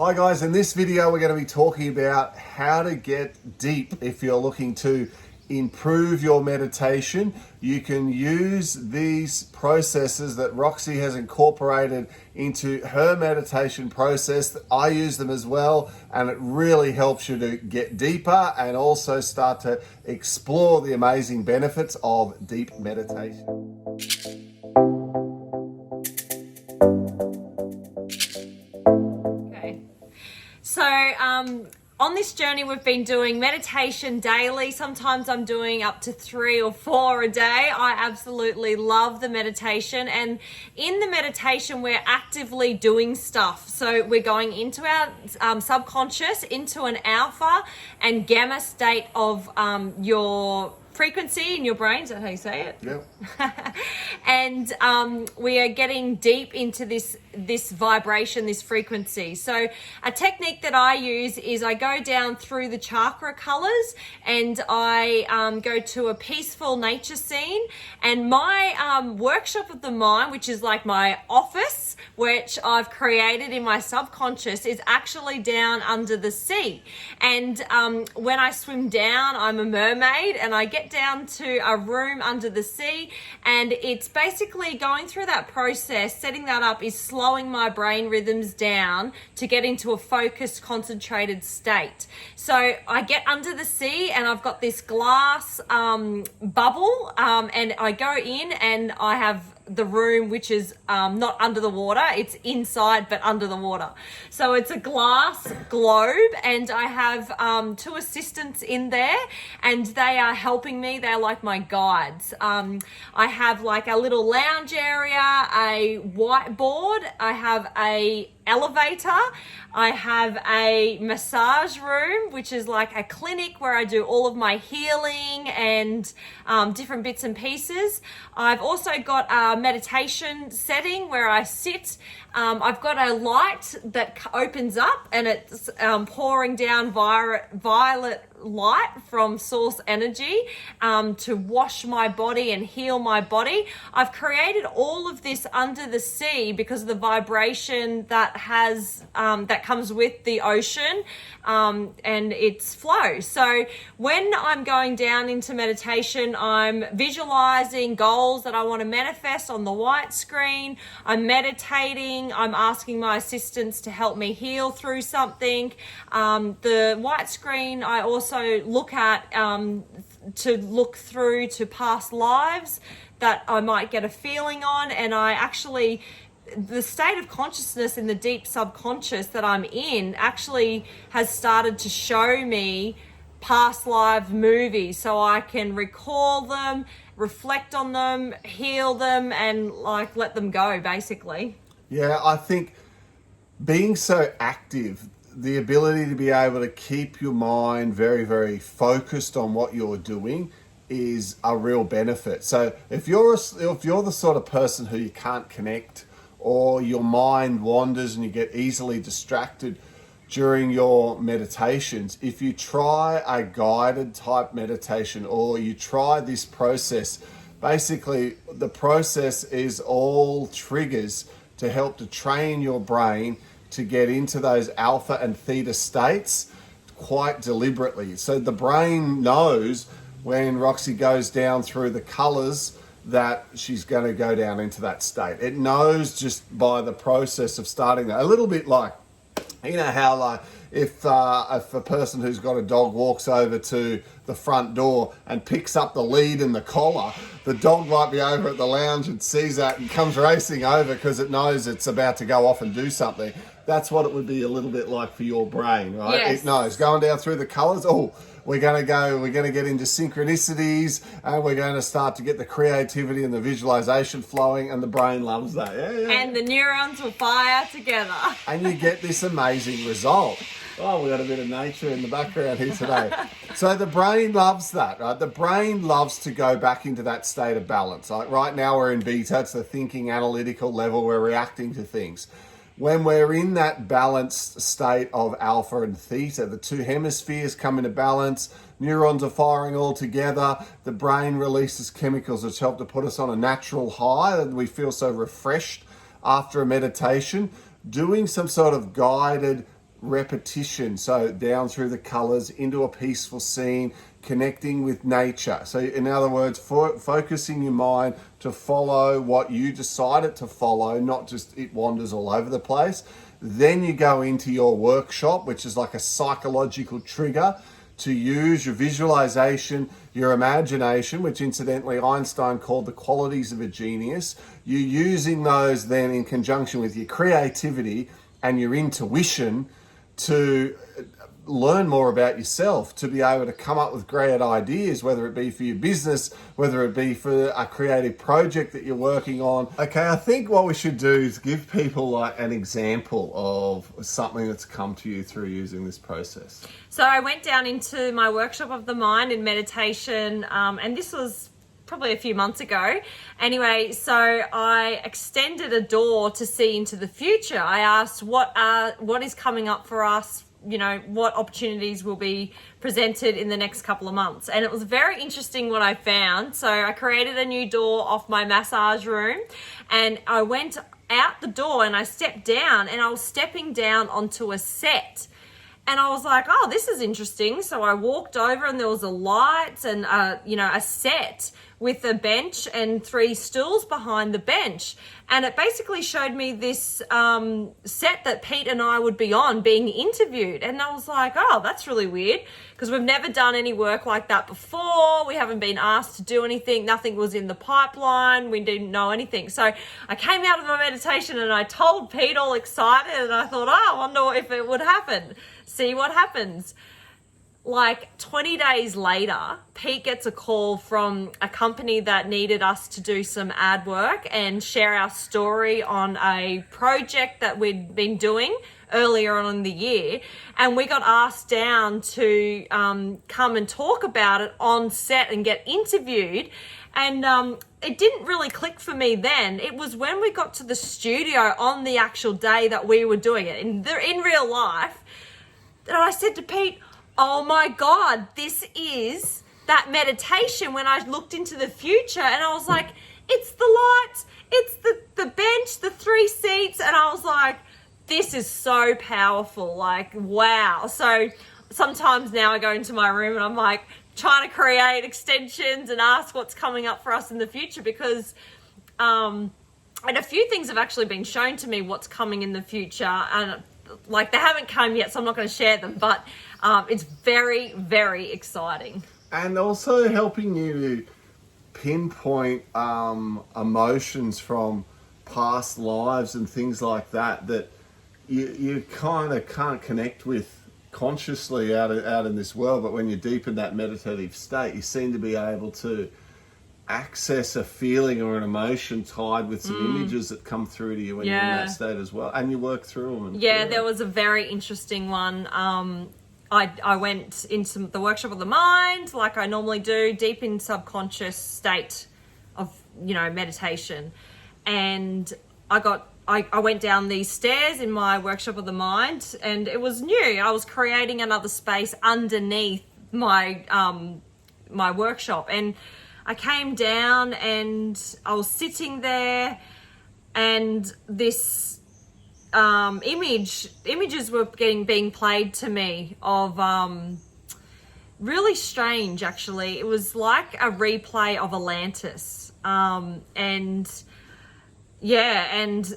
Hi guys, in this video we're going to be talking about how to get deep if you're looking to improve your meditation. You can use these processes that Roxy has incorporated into her meditation process. I use them as well, and it really helps you to get deeper and also start to explore the amazing benefits of deep meditation. So on this journey we've been doing meditation daily. Sometimes I'm doing up to 3 or 4 a day. I absolutely love the meditation, and in the meditation we're actively doing stuff. So we're going into our subconscious, into an alpha and gamma state of your frequency in your brain. Is that how you say it? Yep. And we are getting deep into this vibration, this frequency. So a technique that I use is I go down through the chakra colors and I go to a peaceful nature scene, and my workshop of the mind, which is like my office, which I've created in my subconscious, is actually down under the sea. And when I swim down, I'm a mermaid, and I get down to a room under the sea, and it's basically going through that process. Setting that up is slowing my brain rhythms down to get into a focused, concentrated state. So I get under the sea and I've got this glass bubble, and I go in and I have the room, which is not under the water, it's inside but under the water. So it's a glass globe, and I have 2 assistants in there, and they are helping me. They're like my guides. I have like a little lounge area, a whiteboard, I have a elevator, I have a massage room, which is like a clinic where I do all of my healing and different bits and pieces. I've also got a meditation setting where I sit. I've got a light that opens up, and it's pouring down violet light from source energy to wash my body and heal my body. I've created all of this under the sea because of the vibration that has that comes with the ocean and its flow. So when I'm going down into meditation, I'm visualizing goals that I want to manifest on the white screen. I'm meditating. I'm asking my assistants to help me heal through something. The white screen I also look at to look through to past lives that I might get a feeling on, and I actually, the state of consciousness in the deep subconscious that I'm in actually has started to show me past live movies, so I can recall them, reflect on them, heal them, and like let them go basically. Yeah, I think being so active, the ability to be able to keep your mind very, very focused on what you're doing is a real benefit. So if you're the sort of person who you can't connect, or your mind wanders and you get easily distracted during your meditations, if you try a guided type meditation, or you try this process, basically the process is all triggers to help to train your brain to get into those alpha and theta states quite deliberately. So the brain knows when Roxy goes down through the colors that she's going to go down into that state. It knows just by the process of starting that. A little bit like, you know how like if a person who's got a dog walks over to the front door and picks up the lead and the collar, the dog might be over at the lounge and sees that and comes racing over because it knows it's about to go off and do something. That's what it would be a little bit like for your brain, right? Yes. It knows going down through the colors. Oh, we're going to get into synchronicities, and we're going to start to get the creativity and the visualization flowing, and the brain loves that. Yeah. And the neurons will fire together. And you get this amazing result. Oh, we've got a bit of nature in the background here today. So the brain loves that, right? The brain loves to go back into that state of balance. Like right now we're in beta, it's the thinking analytical level, we're reacting to things. When we're in that balanced state of alpha and theta, the 2 hemispheres come into balance, neurons are firing all together, the brain releases chemicals which help to put us on a natural high, and we feel so refreshed after a meditation. Doing some sort of guided repetition. So down through the colors into a peaceful scene, connecting with nature. So in other words, focusing your mind to follow what you decide it to follow, not just it wanders all over the place. Then you go into your workshop, which is like a psychological trigger to use your visualization, your imagination, which incidentally Einstein called the qualities of a genius. You're using those then in conjunction with your creativity and your intuition to learn more about yourself, to be able to come up with great ideas, whether it be for your business, whether it be for a creative project that you're working on. Okay, I think what we should do is give people like an example of something that's come to you through using this process. So I went down into my workshop of the mind in meditation, and this was probably a few months ago. Anyway, so I extended a door to see into the future. I asked what is coming up for us, you know, what opportunities will be presented in the next couple of months. And it was very interesting what I found. So I created a new door off my massage room, and I went out the door and I stepped down, and I was stepping down onto a set. And I was like, oh, this is interesting. So I walked over, and there was a light and, a set with a bench and 3 stools behind the bench. And it basically showed me this set that Pete and I would be on being interviewed. And I was like, oh, that's really weird, because we've never done any work like that before. We haven't been asked to do anything. Nothing was in the pipeline. We didn't know anything. So I came out of my meditation and I told Pete, all excited, and I thought, oh, I wonder if it would happen. See what happens. Like 20 days later, Pete gets a call from a company that needed us to do some ad work and share our story on a project that we'd been doing earlier on in the year. And we got asked down to come and talk about it on set and get interviewed. And it didn't really click for me then. It was when we got to the studio on the actual day that we were doing it, in real life, that I said to Pete, oh my God, this is that meditation when I looked into the future. And I was like, it's the lights, it's the bench, the 3 seats. And I was like, this is so powerful. Like, wow. So sometimes now I go into my room and I'm like trying to create extensions and ask what's coming up for us in the future, because and a few things have actually been shown to me what's coming in the future. And like, they haven't come yet, so I'm not going to share them, but it's very, very exciting. And also helping you to pinpoint emotions from past lives and things like that you kind of can't connect with consciously out in this world, but when you're deep in that meditative state, you seem to be able to access a feeling or an emotion tied with some images that come through to you when you're in that state as well, and you work through them. There was a very interesting one. I went into the workshop of the mind, like I normally do, deep in subconscious state of, meditation. And I went down these stairs in my workshop of the mind, and it was new. I was creating another space underneath my my workshop, and I came down and I was sitting there, and this images were being played to me of really strange, actually. It was like a replay of Atlantis, and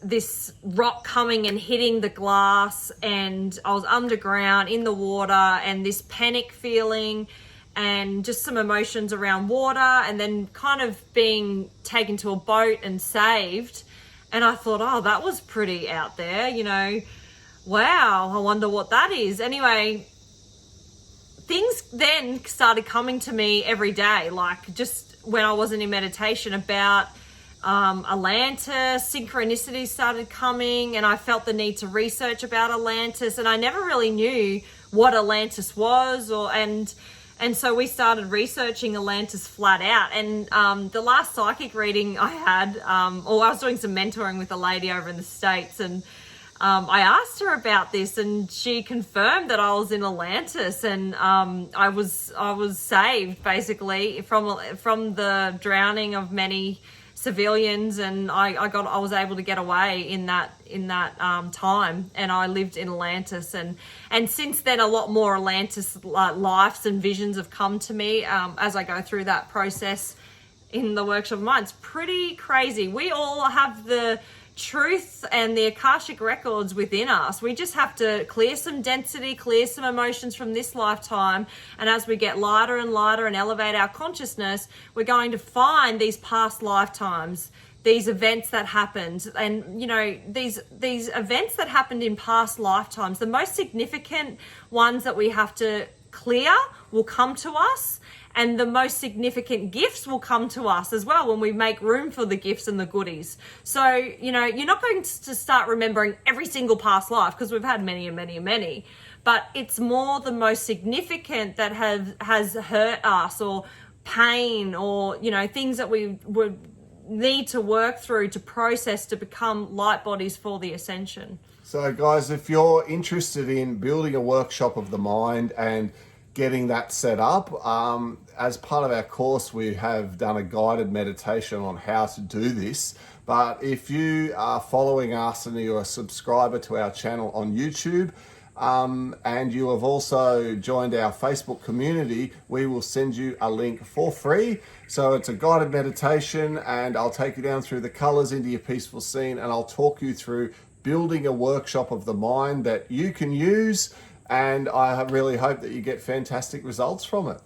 this rock coming and hitting the glass, and I was underground in the water, and this panic feeling and just some emotions around water, and then kind of being taken to a boat and saved. And I thought, oh, that was pretty out there, wow, I wonder what that is. Anyway, things then started coming to me every day, like just when I wasn't in meditation, about Atlantis. Synchronicities started coming, and I felt the need to research about Atlantis, and I never really knew what Atlantis was, and so we started researching Atlantis flat out. And the last psychic reading I had, I was doing some mentoring with a lady over in the States, and I asked her about this, and she confirmed that I was in Atlantis, and I was saved basically from the drowning of many civilians, and I was able to get away in that time, and I lived in Atlantis, and since then a lot more Atlantis lives and visions have come to me as I go through that process in the workshop of mine. It's pretty crazy. We all have the truth and the akashic records within us. We just have to clear some density, clear some emotions from this lifetime, and as we get lighter and lighter and elevate our consciousness, we're going to find these past lifetimes, these events that happened, and you know, these events that happened in past lifetimes, the most significant ones that we have to clear will come to us, and the most significant gifts will come to us as well when we make room for the gifts and the goodies. So, you know, you're not going to start remembering every single past life, because we've had many and many and many, but it's more the most significant that has hurt us, or pain, or, you know, things that we would need to work through to process to become light bodies for the ascension. So guys, if you're interested in building a workshop of the mind and getting that set up, as part of our course we have done a guided meditation on how to do this. But if you are following us and you're a subscriber to our channel on YouTube, and you have also joined our Facebook community, we will send you a link for free. So it's a guided meditation, and I'll take you down through the colors into your peaceful scene, and I'll talk you through building a workshop of the mind that you can use, and I really hope that you get fantastic results from it.